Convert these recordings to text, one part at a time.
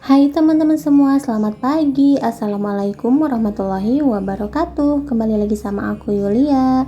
Hai teman-teman semua, selamat pagi. Assalamualaikum warahmatullahi wabarakatuh. Kembali lagi sama aku Yulia.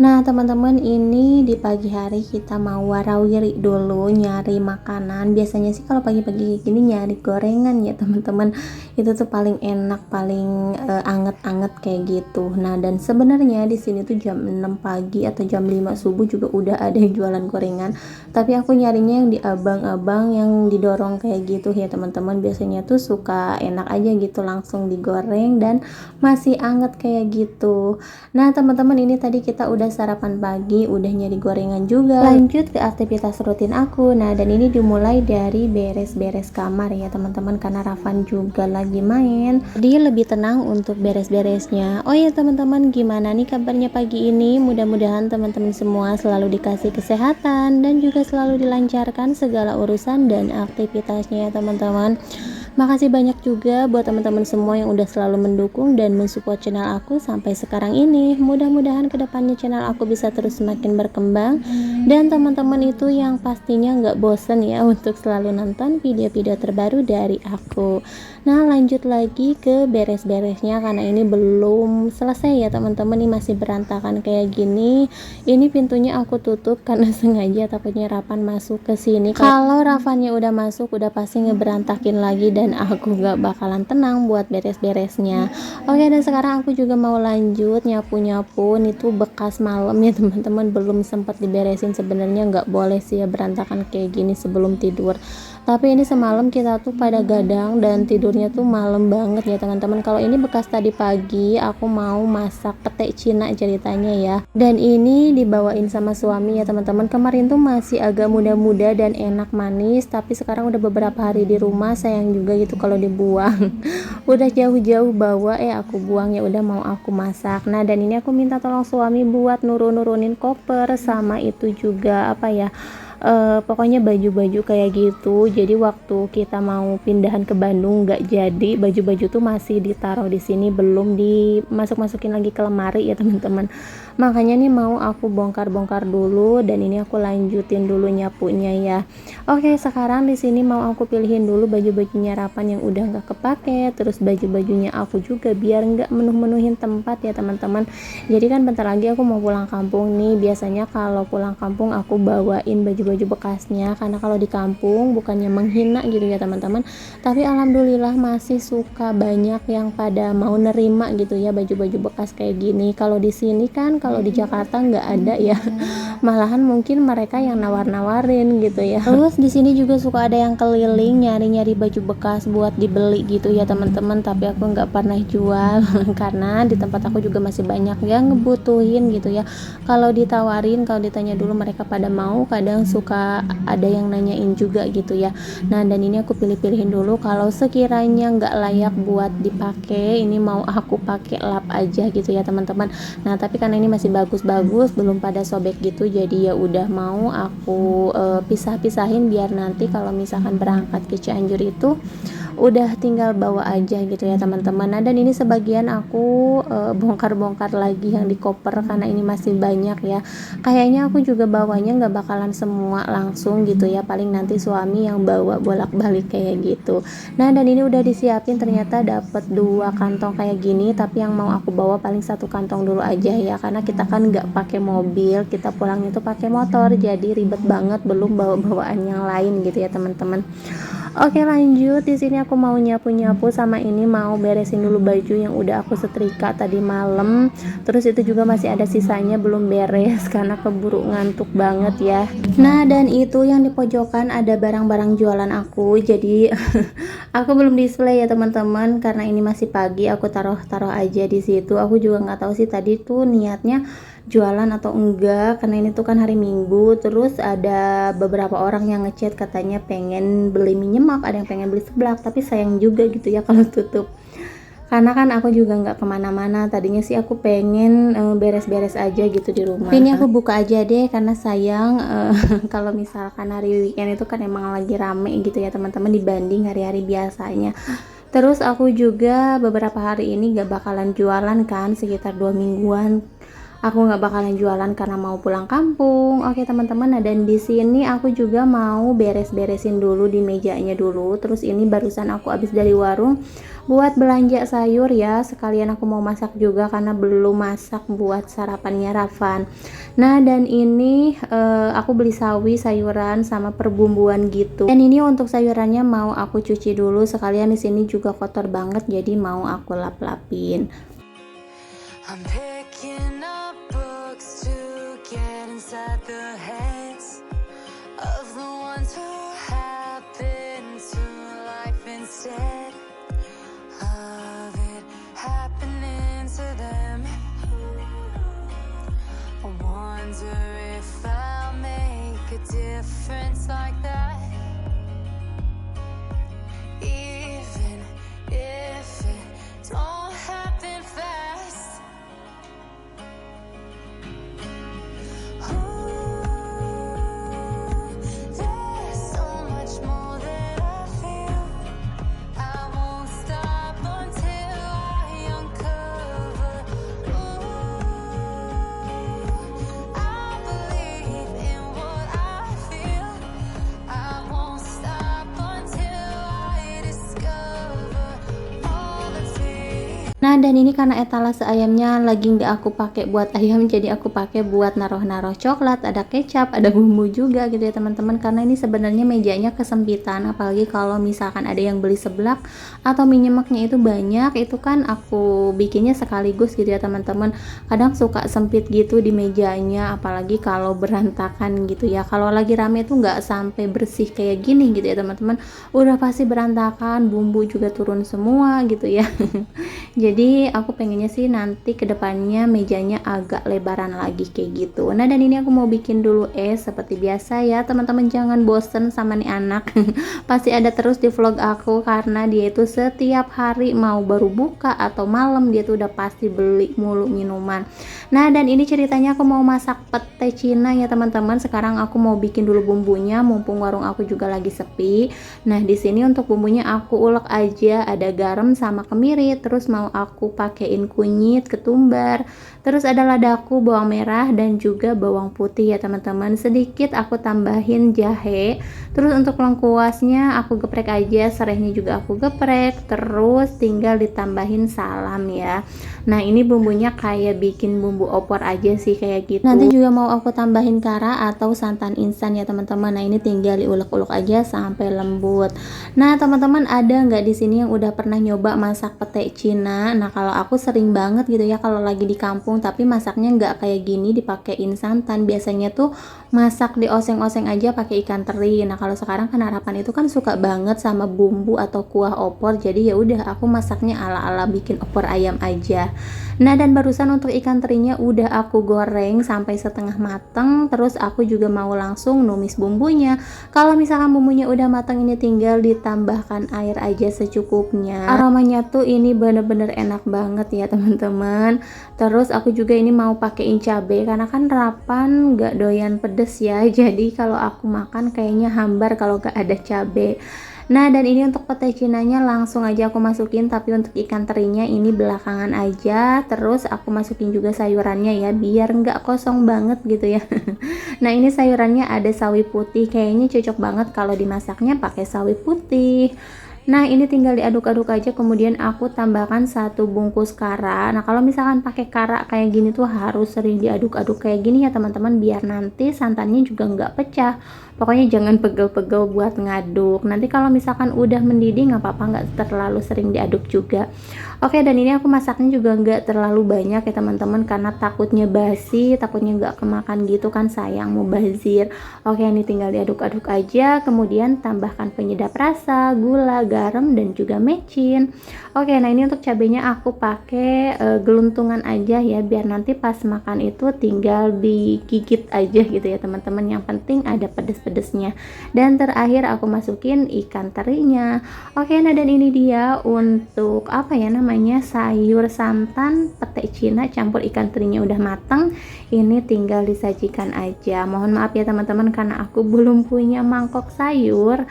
Nah teman-teman, ini di pagi hari kita mau warawiri dulu nyari makanan. Biasanya sih kalau pagi-pagi kayak gini nyari gorengan ya teman-teman. Itu tuh paling enak, paling anget-anget kayak gitu. Nah dan sebenarnya di sini tuh jam 6 pagi atau jam 5 subuh juga udah ada yang jualan gorengan. Tapi aku nyarinya yang di abang-abang yang didorong kayak gitu ya teman-teman. Biasanya tuh suka enak aja gitu, langsung digoreng dan masih anget kayak gitu. Nah teman-teman, ini tadi kita udah sarapan pagi, udah nyari gorengan juga, lanjut ke aktivitas rutin aku. Nah dan ini dimulai dari beres-beres kamar ya teman-teman, karena Rafan juga lagi main, jadi lebih tenang untuk beres-beresnya. Oh ya teman-teman, gimana nih kabarnya pagi ini? Mudah-mudahan teman-teman semua selalu dikasih kesehatan dan juga selalu dilancarkan segala urusan dan aktivitasnya ya teman-teman. Makasih banyak juga buat teman-teman semua yang udah selalu mendukung dan mensupport channel aku sampai sekarang ini. Mudah-mudahan kedepannya channel aku bisa terus semakin berkembang, dan teman-teman itu yang pastinya nggak bosen ya untuk selalu nonton video-video terbaru dari aku. Nah lanjut lagi ke beres-beresnya, karena ini belum selesai ya teman-teman, ini masih berantakan kayak gini. Ini pintunya aku tutup karena sengaja takutnya Rapan masuk ke sini. Kalau Rafannya udah masuk udah pasti ngeberantakin lagi dan aku gak bakalan tenang buat beres-beresnya. Oke, dan sekarang aku juga mau lanjut nyapu-nyapu. Ini tuh bekas malam ya teman-teman, belum sempat diberesin. Sebenarnya nggak boleh sih ya berantakan kayak gini sebelum tidur, tapi ini semalam kita tuh pada gadang dan tidurnya tuh malam banget ya teman-teman. Kalau ini bekas tadi pagi aku mau masak pete Cina ceritanya ya, dan ini dibawain sama suami ya teman-teman. Kemarin tuh masih agak muda-muda dan enak manis, tapi sekarang udah beberapa hari di rumah, sayang juga gitu kalau dibuang. Udah jauh-jauh bawa aku buang, ya udah mau aku masak. Nah dan ini aku minta tolong suami buat nurunin koper, sama itu juga apa ya, pokoknya baju-baju kayak gitu. Jadi waktu kita mau pindahan ke Bandung nggak jadi, baju-baju tuh masih ditaruh di sini, belum dimasuk-masukin lagi ke lemari ya teman-teman. Makanya nih mau aku bongkar-bongkar dulu, dan ini aku lanjutin dulu nyapunya ya. Oke, sekarang di sini mau aku pilihin dulu baju-bajunya Rapan yang udah nggak kepake, terus baju-bajunya aku juga biar nggak menuhin tempat ya teman-teman. Jadi kan bentar lagi aku mau pulang kampung nih. Biasanya kalau pulang kampung aku bawain baju-baju bekasnya, karena kalau di kampung bukannya menghina gitu ya teman-teman, tapi alhamdulillah masih suka banyak yang pada mau nerima gitu ya baju-baju bekas kayak gini. Kalau di sini kan, kalau di Jakarta nggak ada ya, malahan mungkin mereka yang nawar-nawarin gitu ya. Terus di sini juga suka ada yang keliling nyari-nyari baju bekas buat dibeli gitu ya teman-teman, tapi aku nggak pernah jual karena di tempat aku juga masih banyak yang ngebutuhin gitu ya. Kalau ditawarin, kalau ditanya dulu mereka pada mau, kadang suka ada yang nanyain juga gitu ya. Nah dan ini aku pilih-pilihin dulu, kalau sekiranya nggak layak buat dipakai, ini mau aku pakai lap aja gitu ya teman-teman. Nah tapi karena ini masih bagus-bagus, belum pada sobek gitu, jadi ya udah mau aku pisah-pisahin biar nanti kalau misalkan berangkat ke Cianjur itu udah tinggal bawa aja gitu ya teman-teman. Nah dan ini sebagian aku bongkar-bongkar lagi yang di koper karena ini masih banyak ya. Kayaknya aku juga bawanya nggak bakalan semua langsung gitu ya, paling nanti suami yang bawa bolak-balik kayak gitu. Nah dan ini udah disiapin, ternyata dapet 2 kantong kayak gini, tapi yang mau aku bawa paling 1 kantong dulu aja ya, karena kita kan nggak pakai mobil, kita pulangnya tuh pakai motor, jadi ribet banget, belum bawa bawaan yang lain gitu ya teman-teman. Oke, lanjut. Di sini aku mau nyapu-nyapu, sama ini mau beresin dulu baju yang udah aku setrika tadi malam. Terus itu juga masih ada sisanya belum beres karena keburu ngantuk banget ya. Nah dan itu yang di pojokan ada barang-barang jualan aku, jadi aku belum display ya teman-teman karena ini masih pagi. Aku taruh-taruh aja di situ. Aku juga nggak tahu sih tadi tuh niatnya jualan atau enggak, karena ini tuh kan hari Minggu. Terus ada beberapa orang yang ngechat katanya pengen beli mie nyemak, ada yang pengen beli seblak, tapi sayang juga gitu ya kalau tutup, karena kan aku juga nggak kemana-mana. Tadinya sih aku pengen beres-beres aja gitu di rumah. Ini aku buka aja deh karena sayang kalau misalkan hari weekend itu kan emang lagi rame gitu ya teman-teman, dibanding hari-hari biasanya. Terus aku juga beberapa hari ini gak bakalan jualan kan, sekitar 2 mingguan. aku nggak bakalan jualan karena mau pulang kampung. Oke teman-teman, nah dan di sini aku juga mau beres-beresin dulu di mejanya dulu. Terus ini barusan aku habis dari warung buat belanja sayur ya, sekalian aku mau masak juga karena belum masak buat sarapannya Rafan. Nah dan ini aku beli sawi, sayuran sama perbumbuan gitu. Dan ini untuk sayurannya mau aku cuci dulu, sekalian di sini juga kotor banget jadi mau aku lap-lapin. I'm picking up books to get inside the heads of the ones who happen to life instead of it happening to them. I wonder if I'll make a difference like that, even if it don't happen fast. Nah dan ini karena etalase ayamnya lagi nggak aku pakai buat ayam, jadi aku pakai buat naruh-naruh coklat, ada kecap, ada bumbu juga gitu ya teman-teman. Karena ini sebenarnya mejanya kesempitan, apalagi kalau misalkan ada yang beli seblak atau mie nyemaknya itu banyak, itu kan aku bikinnya sekaligus gitu ya teman-teman. Kadang suka sempit gitu di mejanya, apalagi kalau berantakan gitu ya. Kalau lagi rame itu nggak sampai bersih kayak gini gitu ya teman-teman, udah pasti berantakan, bumbu juga turun semua gitu ya. Jadi aku pengennya sih nanti kedepannya mejanya agak lebaran lagi kayak gitu. Nah dan ini aku mau bikin dulu es seperti biasa ya teman-teman, jangan bosen sama nih anak. Pasti ada terus di vlog aku karena dia itu setiap hari mau baru buka atau malam dia tuh udah pasti beli mulu minuman. Nah dan ini ceritanya aku mau masak pete Cina ya teman-teman. Sekarang aku mau bikin dulu bumbunya mumpung warung aku juga lagi sepi. Nah di sini untuk bumbunya aku ulek aja, ada garam sama kemiri, terus mau aku pakein kunyit, ketumbar, terus ada ladaku, bawang merah dan juga bawang putih ya teman-teman. Sedikit aku tambahin jahe. Terus untuk lengkuasnya aku geprek aja, serehnya juga aku geprek, terus tinggal ditambahin salam ya. Nah ini bumbunya kayak bikin bumbu opor aja sih kayak gitu. Nanti juga mau aku tambahin kara atau santan instan ya teman-teman. Nah ini tinggal diulek-ulek aja sampai lembut. Nah teman-teman, ada nggak di sini yang udah pernah nyoba masak pete Cina? Nah kalau aku sering banget gitu ya kalau lagi di kampung, tapi masaknya nggak kayak gini dipakein santan. Biasanya tuh masak di oseng-oseng aja pakai ikan teri. Nah kalau sekarang kan harapan itu kan suka banget sama bumbu atau kuah opor, jadi ya udah aku masaknya ala-ala bikin opor ayam aja. Nah dan barusan untuk ikan terinya udah aku goreng sampai setengah mateng, terus aku juga mau langsung numis bumbunya. Kalau misalkan bumbunya udah mateng, ini tinggal ditambahkan air aja secukupnya. Aromanya tuh ini bener-bener enak banget ya teman-teman. Terus aku juga ini mau pakein cabai karena kan Rapan gak doyan pedes ya, jadi kalau aku makan kayaknya hambar kalau gak ada cabai. Nah dan ini untuk pete cinanya langsung aja aku masukin, tapi untuk ikan terinya ini belakangan aja. Terus aku masukin juga sayurannya ya biar nggak kosong banget gitu ya. Nah ini sayurannya ada sawi putih, kayaknya cocok banget kalau dimasaknya pakai sawi putih. Nah ini tinggal diaduk-aduk aja, kemudian aku tambahkan 1 bungkus kara. Nah kalau misalkan pakai kara kayak gini tuh harus sering diaduk-aduk kayak gini ya teman-teman, biar nanti santannya juga nggak pecah. Pokoknya jangan pegel-pegel buat ngaduk. Nanti kalau misalkan udah mendidih nggak apa-apa, nggak terlalu sering diaduk juga. Oke, dan ini aku masaknya juga nggak terlalu banyak ya teman-teman, karena takutnya basi, takutnya nggak kemakan gitu kan, sayang mubazir. Oke, ini tinggal diaduk-aduk aja, kemudian tambahkan penyedap rasa, gula, garam dan juga mecin. Oke, nah ini untuk cabenya aku pakai geluntungan aja ya, biar nanti pas makan itu tinggal digigit aja gitu ya teman-teman. Yang penting ada pedes-pedesnya. Dan terakhir aku masukin ikan terinya. Oke, nah dan ini dia untuk apa ya namanya, sayur santan pete Cina campur ikan terinya udah matang. Ini tinggal disajikan aja. Mohon maaf ya teman-teman karena aku belum punya mangkok sayur.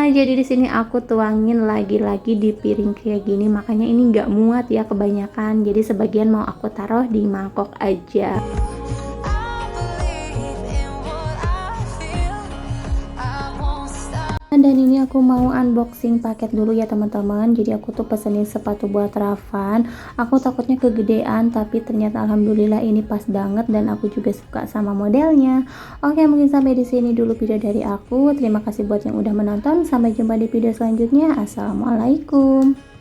Jadi di sini aku tuangin lagi-lagi di piring kayak gini, makanya ini nggak muat ya kebanyakan. Jadi sebagian mau aku taruh di mangkok aja. Dan ini aku mau unboxing paket dulu ya teman-teman. Jadi aku tuh pesenin sepatu buat Ravan. Aku takutnya kegedean, tapi ternyata alhamdulillah ini pas banget dan aku juga suka sama modelnya. Oke, mungkin sampai di sini dulu video dari aku. Terima kasih buat yang udah menonton. Sampai jumpa di video selanjutnya. Assalamualaikum.